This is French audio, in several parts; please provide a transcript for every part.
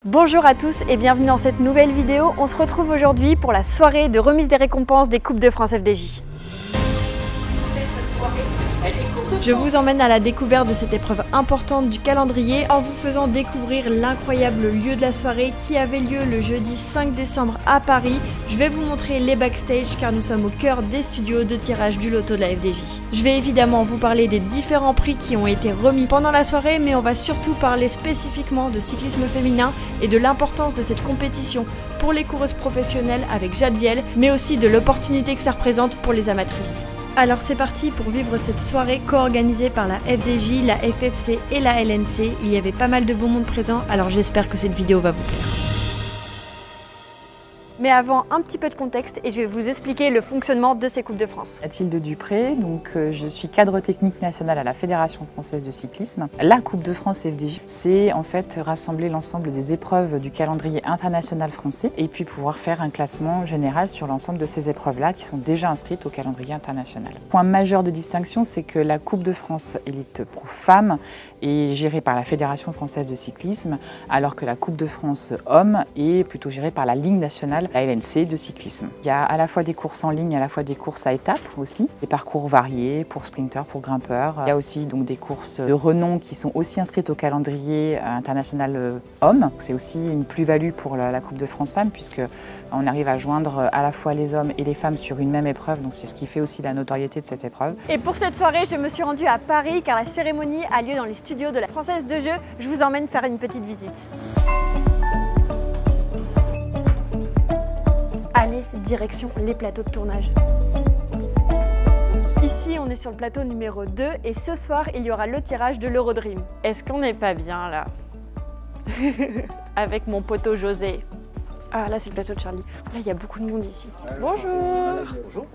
Bonjour à tous et bienvenue dans cette nouvelle vidéo. On se retrouve aujourd'hui pour la soirée de remise des récompenses des Coupes de France FDJ. Je vous emmène à la découverte de cette épreuve importante du calendrier en vous faisant découvrir l'incroyable lieu de la soirée qui avait lieu le jeudi 5 décembre à Paris. Je vais vous montrer les backstage car nous sommes au cœur des studios de tirage du loto de la FDJ. Je vais évidemment vous parler des différents prix qui ont été remis pendant la soirée, mais on va surtout parler spécifiquement de cyclisme féminin et de l'importance de cette compétition pour les coureuses professionnelles avec Jade Viel, mais aussi de l'opportunité que ça représente pour les amatrices. Alors c'est parti pour vivre cette soirée co-organisée par la FDJ, la FFC et la LNC. Il y avait pas mal de beau monde présent, alors j'espère que cette vidéo va vous plaire. Mais avant, un petit peu de contexte et je vais vous expliquer le fonctionnement de ces Coupes de France. Mathilde Dupré, je suis cadre technique national à la Fédération française de cyclisme. La Coupe de France FDJ, c'est en fait rassembler l'ensemble des épreuves du calendrier international français et puis pouvoir faire un classement général sur l'ensemble de ces épreuves-là qui sont déjà inscrites au calendrier international. Point majeur de distinction, c'est que la Coupe de France Élite Pro Femmes est gérée par la Fédération française de cyclisme, alors que la Coupe de France Hommes est plutôt gérée par la Ligue nationale, la LNC de cyclisme. Il y a à la fois des courses en ligne, à la fois des courses à étapes aussi, des parcours variés pour sprinteurs, pour grimpeurs. Il y a aussi donc des courses de renom qui sont aussi inscrites au calendrier international hommes. C'est aussi une plus-value pour la Coupe de France Femmes puisque on arrive à joindre à la fois les hommes et les femmes sur une même épreuve, donc c'est ce qui fait aussi la notoriété de cette épreuve. Et pour cette soirée, je me suis rendue à Paris car la cérémonie a lieu dans les studios de la Française de Jeux. Je vous emmène faire une petite visite. Allez, direction les plateaux de tournage. Ici, on est sur le plateau numéro 2 et ce soir, il y aura le tirage de l'Eurodream. Est-ce qu'on n'est pas bien là? Avec mon poteau José. Ah là c'est le plateau de Charlie. Là il y a beaucoup de monde ici. Bonjour. Bonjour.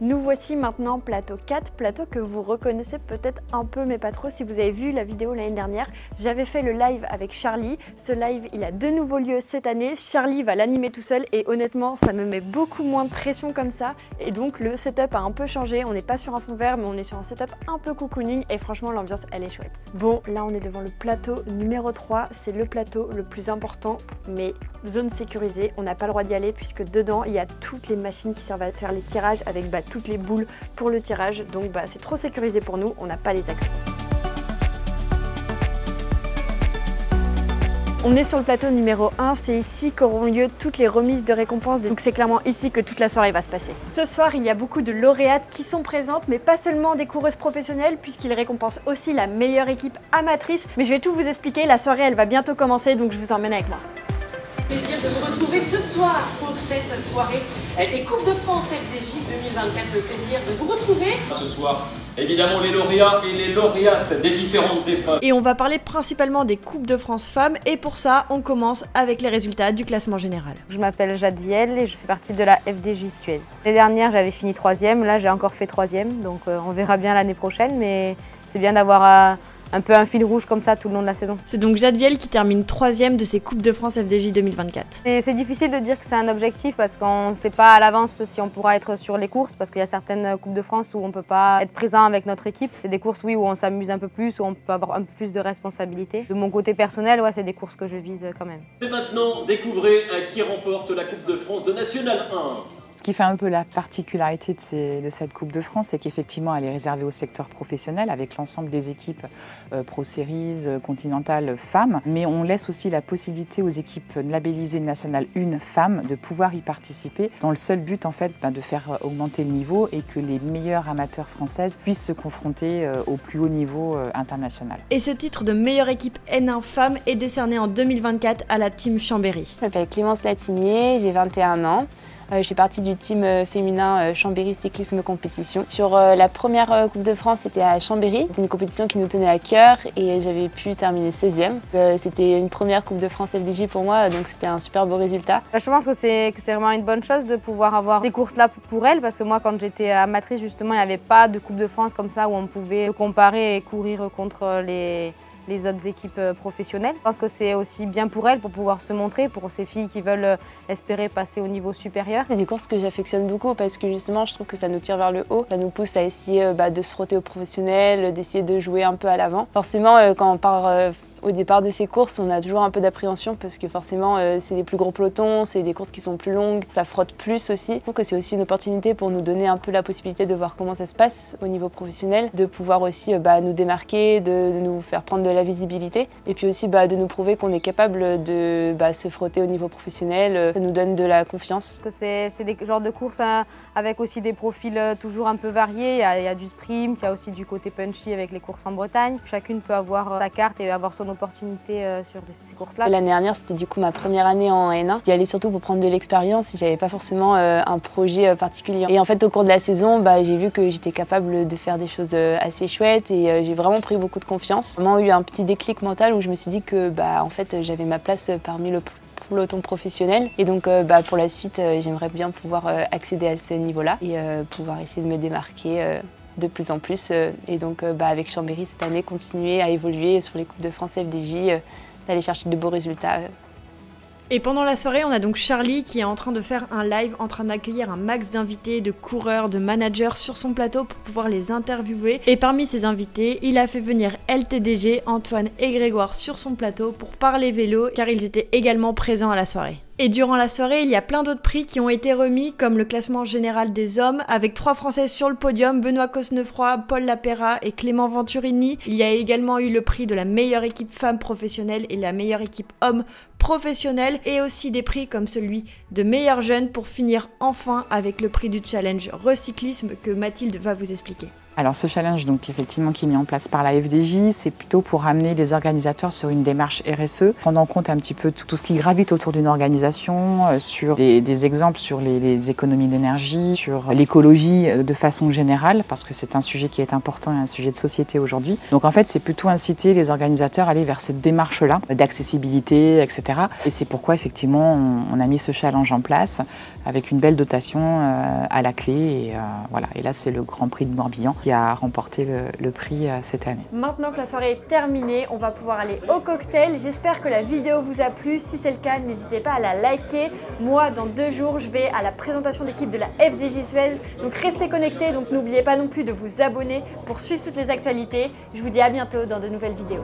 Nous voici maintenant plateau 4, plateau que vous reconnaissez peut-être un peu mais pas trop si vous avez vu la vidéo l'année dernière. J'avais fait le live avec Charlie. Ce live il a de nouveau lieu cette année. Charlie va l'animer tout seul et honnêtement ça me met beaucoup moins de pression comme ça. Et donc le setup a un peu changé. On n'est pas sur un fond vert mais on est sur un setup un peu cocooning et franchement l'ambiance elle est chouette. Bon là on est devant le plateau numéro 3. C'est le plateau le plus important mais zone sécurisée, on n'a pas le droit d'y aller puisque dedans il y a toutes les machines qui servent à faire les tirages avec toutes les boules pour le tirage, donc c'est trop sécurisé pour nous, on n'a pas les accès. On est sur le plateau numéro 1, c'est ici qu'auront lieu toutes les remises de récompenses, donc c'est clairement ici que toute la soirée va se passer. Ce soir, il y a beaucoup de lauréates qui sont présentes, mais pas seulement des coureuses professionnelles, puisqu'ils récompensent aussi la meilleure équipe amatrice. Mais je vais tout vous expliquer, la soirée elle va bientôt commencer, donc je vous emmène avec moi. Plaisir de vous retrouver ce soir pour cette soirée des Coupes de France FDJ 2024. Le plaisir de vous retrouver. Ce soir, évidemment, les lauréats et les lauréates des différentes épreuves. Et on va parler principalement des Coupes de France femmes et pour ça, on commence avec les résultats du classement général. Je m'appelle Jade Viel et je fais partie de la FDJ Suez. L'année dernière, j'avais fini 3e, là j'ai encore fait 3e, donc on verra bien l'année prochaine, mais c'est bien d'avoir un peu un fil rouge comme ça tout le long de la saison. C'est donc Jade Viel qui termine 3e de ces Coupes de France FDJ 2024. C'est difficile de dire que c'est un objectif parce qu'on ne sait pas à l'avance si on pourra être sur les courses parce qu'il y a certaines Coupes de France où on ne peut pas être présent avec notre équipe. C'est des courses oui, où on s'amuse un peu plus, où on peut avoir un peu plus de responsabilité. De mon côté personnel, ouais, c'est des courses que je vise quand même. Et maintenant, découvrez qui remporte la Coupe de France de National 1. Ce qui fait un peu la particularité de cette Coupe de France, c'est qu'effectivement, elle est réservée au secteur professionnel avec l'ensemble des équipes Pro Series, Continental, femmes. Mais on laisse aussi la possibilité aux équipes labellisées National 1 femmes de pouvoir y participer dans le seul but en fait de faire augmenter le niveau et que les meilleures amateurs françaises puissent se confronter au plus haut niveau international. Et ce titre de meilleure équipe N1 femmes est décerné en 2024 à la team Chambéry. Je m'appelle Clémence Latinier, j'ai 21 ans. Je fais partie du team féminin Chambéry Cyclisme Compétition. Sur la première Coupe de France, c'était à Chambéry. C'était une compétition qui nous tenait à cœur et j'avais pu terminer 16e. C'était une première Coupe de France FDJ pour moi, donc c'était un super beau résultat. Je pense que c'est vraiment une bonne chose de pouvoir avoir ces courses-là pour elles, parce que moi, quand j'étais amatrice, justement, il n'y avait pas de Coupe de France comme ça où on pouvait comparer et courir contre les autres équipes professionnelles. Je pense que c'est aussi bien pour elles, pour pouvoir se montrer, pour ces filles qui veulent espérer passer au niveau supérieur. C'est des courses que j'affectionne beaucoup parce que justement je trouve que ça nous tire vers le haut. Ça nous pousse à essayer de se frotter aux professionnels, d'essayer de jouer un peu à l'avant. Forcément quand on part Au départ de ces courses, on a toujours un peu d'appréhension parce que forcément, c'est des plus gros pelotons, c'est des courses qui sont plus longues, ça frotte plus aussi. Je trouve que c'est aussi une opportunité pour nous donner un peu la possibilité de voir comment ça se passe au niveau professionnel, de pouvoir aussi nous démarquer, de nous faire prendre de la visibilité et puis aussi de nous prouver qu'on est capable de se frotter au niveau professionnel. Ça nous donne de la confiance. C'est des genres de courses avec aussi des profils toujours un peu variés. Il y a du sprint, il y a aussi du côté punchy avec les courses en Bretagne. Chacune peut avoir sa carte et avoir son opportunité sur ces courses-là. L'année dernière, c'était du coup ma première année en N1. J'y allais surtout pour prendre de l'expérience et j'avais pas forcément un projet particulier. Et en fait, au cours de la saison, j'ai vu que j'étais capable de faire des choses assez chouettes et j'ai vraiment pris beaucoup de confiance. J'ai vraiment eu un petit déclic mental où je me suis dit que en fait, j'avais ma place parmi le peloton professionnel et donc pour la suite, j'aimerais bien pouvoir accéder à ce niveau-là et pouvoir essayer de me démarquer de plus en plus et donc avec Chambéry cette année, continuer à évoluer sur les Coupes de France FDJ, d'aller chercher de beaux résultats. Et pendant la soirée, on a donc Charlie qui est en train de faire un live, en train d'accueillir un max d'invités, de coureurs, de managers sur son plateau pour pouvoir les interviewer. Et parmi ces invités, il a fait venir LTDG, Antoine et Grégoire sur son plateau pour parler vélo car ils étaient également présents à la soirée. Et durant la soirée, il y a plein d'autres prix qui ont été remis, comme le classement général des hommes, avec 3 Françaises sur le podium, Benoît Cosnefroy, Paul Lapera et Clément Venturini. Il y a également eu le prix de la meilleure équipe femme professionnelle et la meilleure équipe homme professionnelle, et aussi des prix comme celui de meilleur jeune pour finir enfin avec le prix du challenge recyclisme que Mathilde va vous expliquer. Alors ce challenge donc effectivement qui est mis en place par la FDJ, c'est plutôt pour amener les organisateurs sur une démarche RSE, prendre en compte un petit peu tout ce qui gravite autour d'une organisation, sur des exemples sur les économies d'énergie, sur l'écologie de façon générale, parce que c'est un sujet qui est important et un sujet de société aujourd'hui. Donc en fait c'est plutôt inciter les organisateurs à aller vers cette démarche-là d'accessibilité, etc. Et c'est pourquoi effectivement on a mis ce challenge en place avec une belle dotation à la clé et voilà. Et là c'est le Grand Prix de Morbihan qui a remporté le prix cette année. Maintenant que la soirée est terminée, on va pouvoir aller au cocktail. J'espère que la vidéo vous a plu. Si c'est le cas, n'hésitez pas à la liker. Moi, dans 2 jours, je vais à la présentation d'équipe de la FDJ Suez. Donc restez connectés, donc n'oubliez pas non plus de vous abonner pour suivre toutes les actualités. Je vous dis à bientôt dans de nouvelles vidéos.